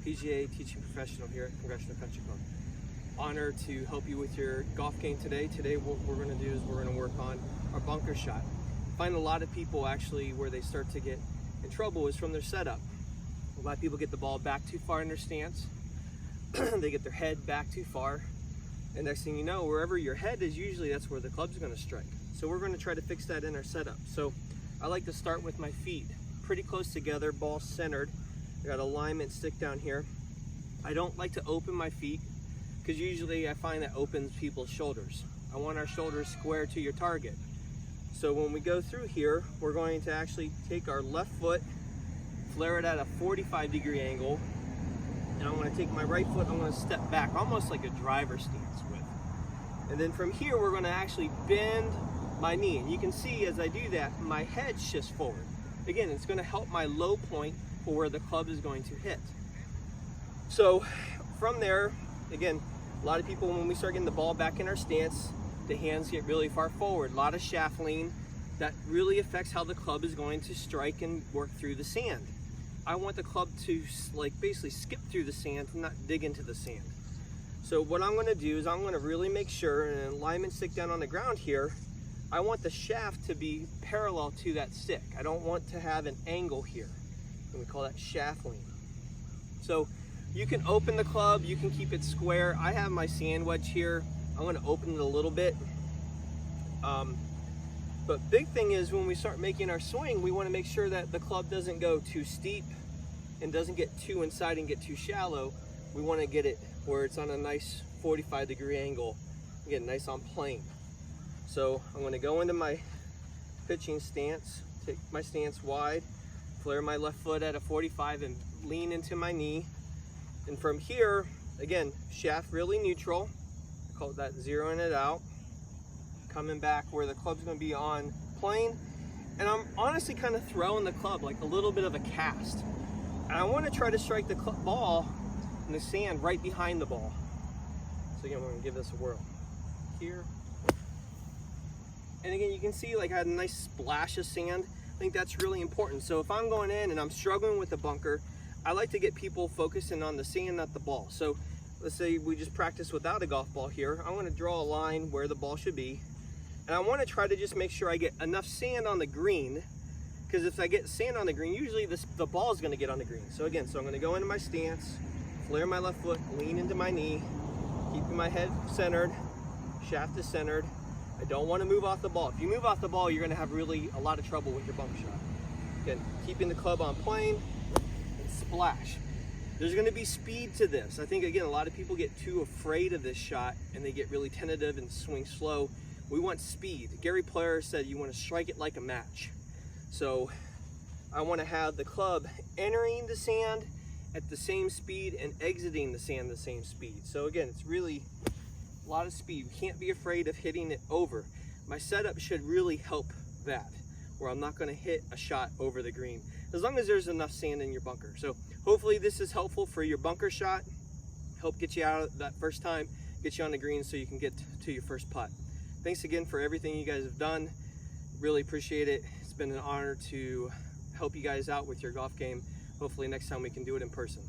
PGA teaching professional here at Congressional Country Club. Honored to help you with your golf game today. Today what we're going to do is we're going to work on our bunker shot. I find a lot of people actually where they start to get in trouble is from their setup. A lot of people get the ball back too far in their stance. They get their head back too far. And next thing you know, wherever your head is, usually that's where the club's going to strike. So we're going to try to fix that in our setup. So I like to start with my feet pretty close together, ball centered. I got alignment stick down here. I don't like to open my feet because usually I find that opens people's shoulders. I want our shoulders square to your target. So when we go through here, we're going to actually take our left foot, flare it at a 45-degree angle, and I'm going to take my right foot, I'm going to step back almost like a driver stance with. And then from here, we're going to actually bend my knee. And you can see as I do that, my head shifts forward. Again, it's going to help my low point for where the club is going to hit. So from there, again, a lot of people, when we start getting the ball back in our stance, the hands get really far forward. A lot of shaft lean. That really affects how the club is going to strike and work through the sand. I want the club to basically skip through the sand and not dig into the sand. So what I'm going to do is I'm going to really make sure, and alignment stick down on the ground here, I want the shaft to be parallel to that stick. I don't want to have an angle here. And we call that shaft lean. So you can open the club, you can keep it square. I have my sand wedge here. I'm going to open it a little bit. But big thing is when we start making our swing, we want to make sure that the club doesn't go too steep and doesn't get too inside and get too shallow. We want to get it where it's on a nice 45-degree angle, again, nice on plane. So I'm going to go into my pitching stance, take my stance wide, flare my left foot at a 45 and lean into my knee. And from here, again, shaft really neutral. I call that zeroing it out. Coming back where the club's going to be on plane. And I'm honestly kind of throwing the club like a little bit of a cast. And I want to try to strike the ball in the sand right behind the ball. So again, we're going to give this a whirl. Here. And again, you can see like I had a nice splash of sand. I think that's really important. So if I'm going in and I'm struggling with the bunker, I like to get people focusing on the sand, not the ball. So let's say we just practice without a golf ball here. I want to draw a line where the ball should be. And I want to try to just make sure I get enough sand on the green, because if I get sand on the green, usually the ball is going to get on the green. So again, so I'm going to go into my stance, flare my left foot, lean into my knee, keeping my head centered, shaft is centered. I don't want to move off the ball. If you move off the ball, you're going to have really a lot of trouble with your bunker shot. Again, keeping the club on plane and splash. There's going to be speed to this. I think, again, a lot of people get too afraid of this shot and they get really tentative and swing slow. We want speed. Gary Player said you want to strike it like a match. So I want to have the club entering the sand at the same speed and exiting the sand the same speed. So again, it's really a lot of speed. We can't be afraid of hitting it over. My setup should really help that, where I'm not going to hit a shot over the green, as long as there's enough sand in your bunker. So hopefully this is helpful for your bunker shot. Help get you out that first time, get you on the green so you can get to your first putt. Thanks again for everything you guys have done. Really appreciate it. It's been an honor to help you guys out with your golf game. Hopefully next time we can do it in person.